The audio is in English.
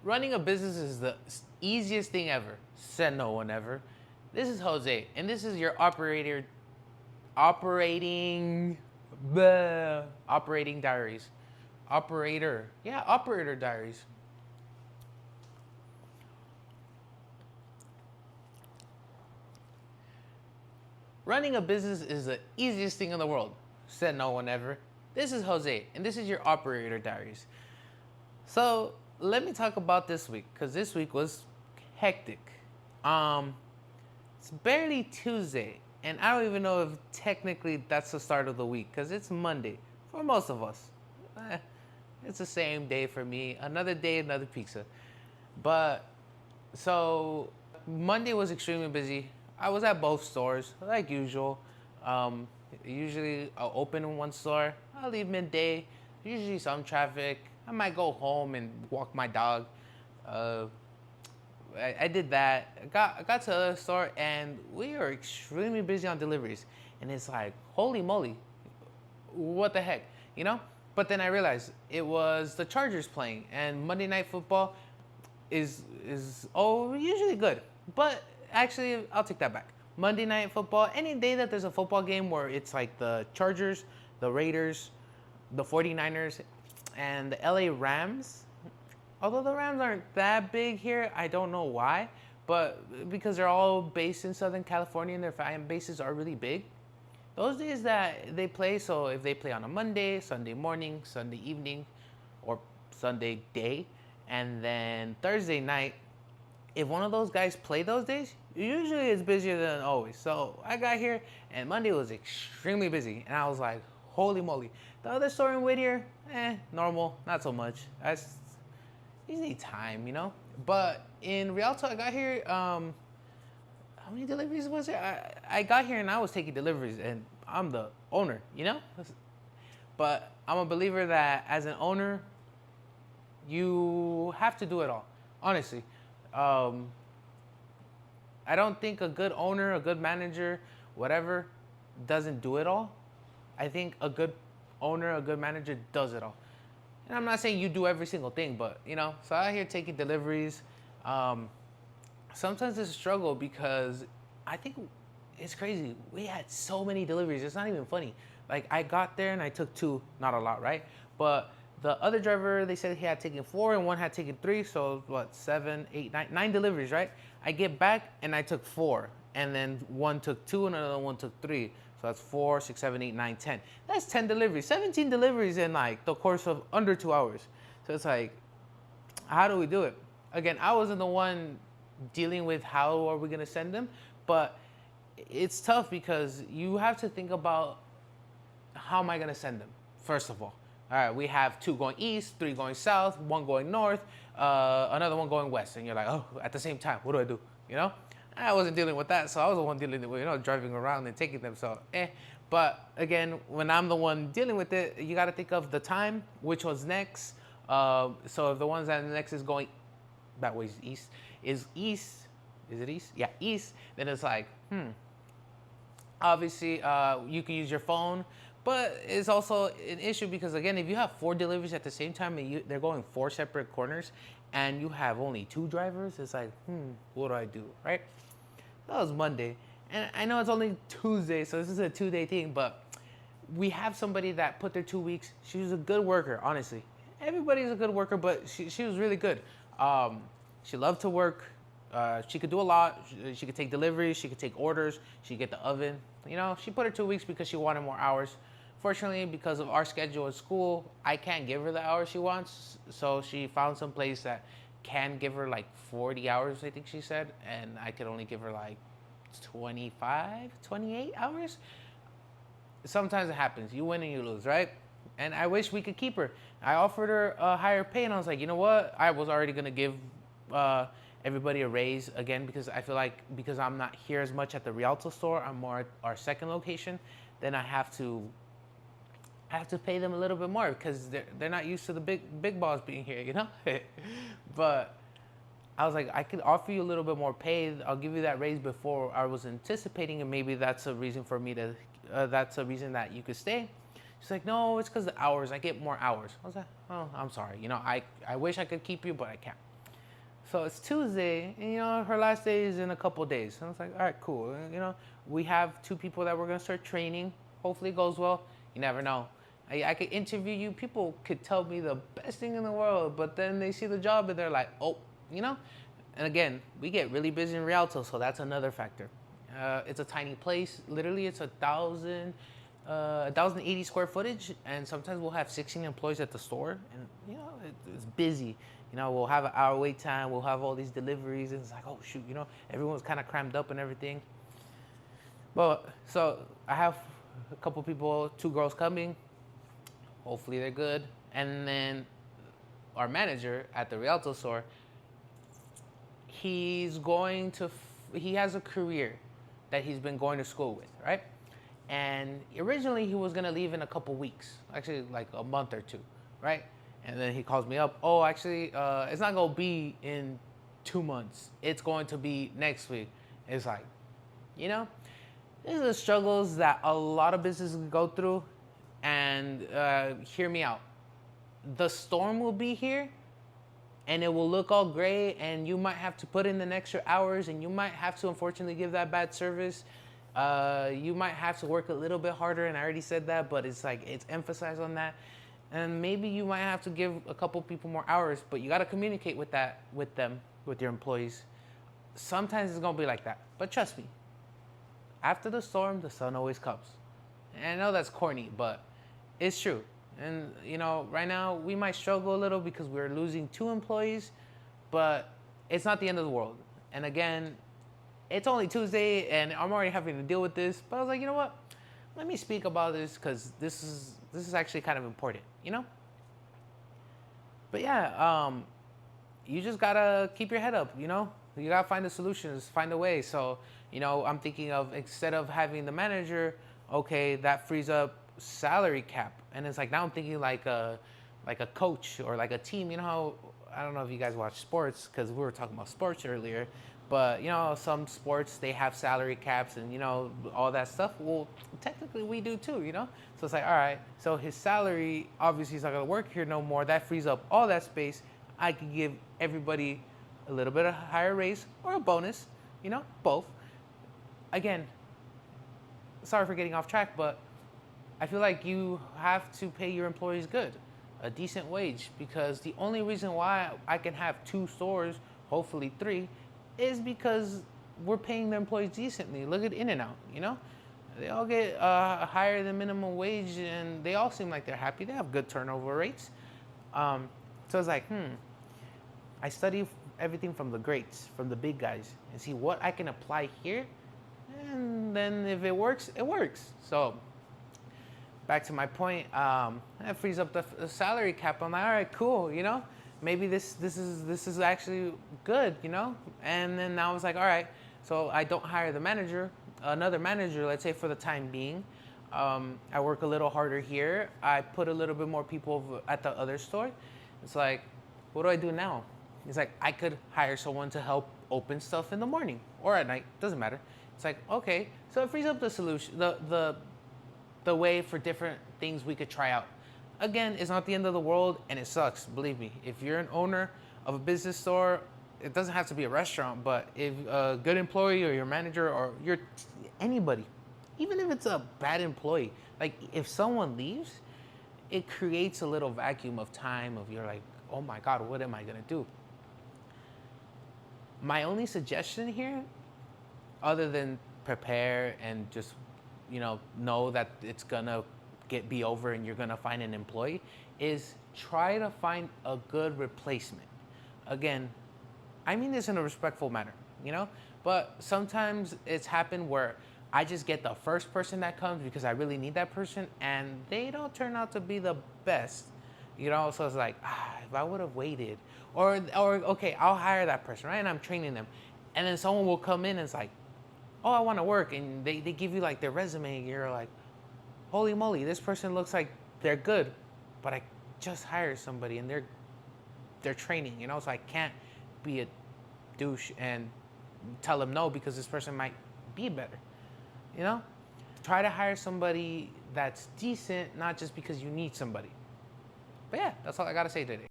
Running a business is the easiest thing ever, said no one ever. This is Jose, and this is your operating, operating diaries. Operator diaries. Running a business is the easiest thing in the world, said no one ever. This is Jose, and this is your operator diaries. So let me talk about this week, because this week was hectic. Um, it's barely Tuesday, and I don't even know if technically that's the start of the week, because it's Monday for most of us. Eh, it's the same day for me. Another day, another pizza. But so Monday was extremely busy. I was at both stores like usual. Um, Usually I'll open in one store. I'll leave midday. Usually some traffic. I might go home and walk my dog. Uh, I did that. I got to the other store and we are extremely busy on deliveries. And it's like, holy moly, what the heck, you know? But then I realized it was the Chargers playing, and Monday Night Football is usually good. But actually, I'll take that back. Monday Night Football, any day that there's a football game where it's like the Chargers, the Raiders, the 49ers, and the LA Rams. Although the Rams aren't that big here, I don't know why, but because they're all based in Southern California and their fan bases are really big, those days that they play, so if they play on a Monday, Sunday morning, Sunday evening, or Sunday day, and then Thursday night, if one of those guys play those days, usually it's busier than always. So I got here and Monday was extremely busy, and I was like, holy moly. The other store in Whittier, normal, not so much. You need time, you know? But in Rialto, I got here, how many deliveries was there? I got here and I was taking deliveries, and I'm the owner, you know? But I'm a believer that as an owner, you have to do it all. Honestly, um, I don't think a good owner, a good manager, whatever, doesn't do it all. I think a good owner, a good manager does it all. And I'm not saying you do every single thing, but you know, so out here taking deliveries. Um, Sometimes it's a struggle because I think it's crazy. We had so many deliveries. It's not even funny. Like I got there and I took two, not a lot, right? But the other driver, they said he had taken four and one had taken three. So what, seven, eight, nine deliveries, right? I get back and I took four, and then one took two and another one took three. So that's 4, 6, 7, 8, 9, 10. That's 10 deliveries, 17 deliveries in like the course of under 2 hours. So it's like, how do we do it? Again, I wasn't the one dealing with how are we gonna send them, but it's tough because you have to think about how am I gonna send them. First of all right, we have two going east, three going south, one going north, another one going west, and you're like, oh, at the same time, what do I do? You know, I wasn't dealing with that, so I was the one dealing with driving around and taking them. So But again, when I'm the one dealing with it, you got to think of the time, which was next. So if the ones that next is going that way is east. Is it east? Yeah, east. Then it's like, obviously, you can use your phone, but it's also an issue because again, if you have four deliveries at the same time and they're going four separate corners, and you have only two drivers, it's like, what do I do, right? That was Monday, and I know it's only Tuesday, so this is a 2-day thing, but we have somebody that put their 2 weeks. She was a good worker, honestly. Everybody's a good worker, but she was really good. She loved to work. She could do a lot. She could take deliveries. She could take orders. She could get the oven. You know, she put her 2 weeks because she wanted more hours. Fortunately, because of our schedule at school, I can't give her the hours she wants. So she found some place that can give her like 40 hours, I think she said. And I could only give her like 25, 28 hours. Sometimes it happens. You win and you lose, right? And I wish we could keep her. I offered her a higher pay, and I was like, you know what? I was already gonna give everybody a raise again because I feel like because I'm not here as much at the Rialto store, I'm more at our second location. Then I have to pay them a little bit more because they're not used to the big balls being here, you know. But I was like, I could offer you a little bit more pay. I'll give you that raise before I was anticipating, and maybe that's a reason for me to. That's a reason that you could stay. She's like, no, it's because the hours. I get more hours. I was like, oh, I'm sorry. You know, I wish I could keep you, but I can't. So it's Tuesday, and her last day is in a couple days. And I was like, all right, cool. We have 2 people that we're gonna start training. Hopefully it goes well. You never know. I could interview you. People could tell me the best thing in the world, but then they see the job and they're like, oh, And again, we get really busy in Rialto, so that's another factor. It's a tiny place. Literally, it's 1,080 square footage, and sometimes we'll have 16 employees at the store, and it's busy. We'll have an hour wait time. We'll have all these deliveries, and it's like, oh shoot, everyone's kind of crammed up and everything. But so I have a couple people, 2 girls coming. Hopefully they're good, and then our manager at the Rialto store, he has a career that he's been going to school with, right? And originally he was gonna leave in a couple weeks, actually like a month or 2, right? And then he calls me up. Oh, actually, it's not gonna be in 2 months. It's going to be next week. It's like, these are the struggles that a lot of businesses go through. And hear me out. The storm will be here, and it will look all great, and you might have to put in the extra hours, and you might have to unfortunately give that bad service. You might have to work a little bit harder, and I already said that, but it's emphasized on that. And maybe you might have to give a couple people more hours, but you got to communicate with your employees. Sometimes it's going to be like that, but trust me, after the storm, the sun always comes. And I know that's corny, but it's true. And, right now we might struggle a little because we're losing 2 employees, but it's not the end of the world. And again, it's only Tuesday and I'm already having to deal with this, but I was like, you know what? Let me speak about this because this is actually kind of important, But yeah, you just gotta keep your head up, You gotta find the solutions, find a way. So, I'm thinking of, instead of having the manager, okay, that frees up salary cap. And it's like, now I'm thinking like a coach or like a team. How, I don't know if you guys watch sports, because we were talking about sports earlier, but some sports, they have salary caps and all that stuff. Well, technically we do too, So it's like, all right, so his salary, obviously he's not gonna work here no more. That frees up all that space. I could give everybody a little bit of higher raise or a bonus, both. Again, sorry for getting off track, but I feel like you have to pay your employees good, a decent wage, because the only reason why I can have 2 stores, hopefully 3, is because we're paying the employees decently. Look at In-N-Out, They all get higher than minimum wage, and they all seem like they're happy. They have good turnover rates. So it's like, I study everything from the greats, from the big guys, and see what I can apply here. And then if it works, it works. So back to my point, that frees up the salary cap. I'm like, all right, cool, maybe this is actually good, And then I was like, all right, so I don't hire another manager, let's say, for the time being. I work a little harder here. I put a little bit more people at the other store. It's like, what do I do now? It's like, I could hire someone to help open stuff in the morning or at night, doesn't matter. It's like, okay, so it frees up the solution, the way for different things we could try out. Again, it's not the end of the world, and it sucks, believe me. If you're an owner of a business store, it doesn't have to be a restaurant, but if a good employee or your manager or anybody, even if it's a bad employee, like if someone leaves, it creates a little vacuum of time of you're like, oh my God, what am I gonna do? My only suggestion here, other than prepare and just know that it's gonna be over and you're gonna find an employee, is try to find a good replacement. Again, I mean this in a respectful manner, but sometimes it's happened where I just get the first person that comes because I really need that person, and they don't turn out to be the best, So it's like, if I would have waited, or okay, I'll hire that person, right? And I'm training them, and then someone will come in and it's like, oh, I want to work, and they give you like their resume, and you're like, holy moly, this person looks like they're good, but I just hired somebody and they're training, So I can't be a douche and tell them no because this person might be better, Try to hire somebody that's decent, not just because you need somebody. But yeah, that's all I gotta say today.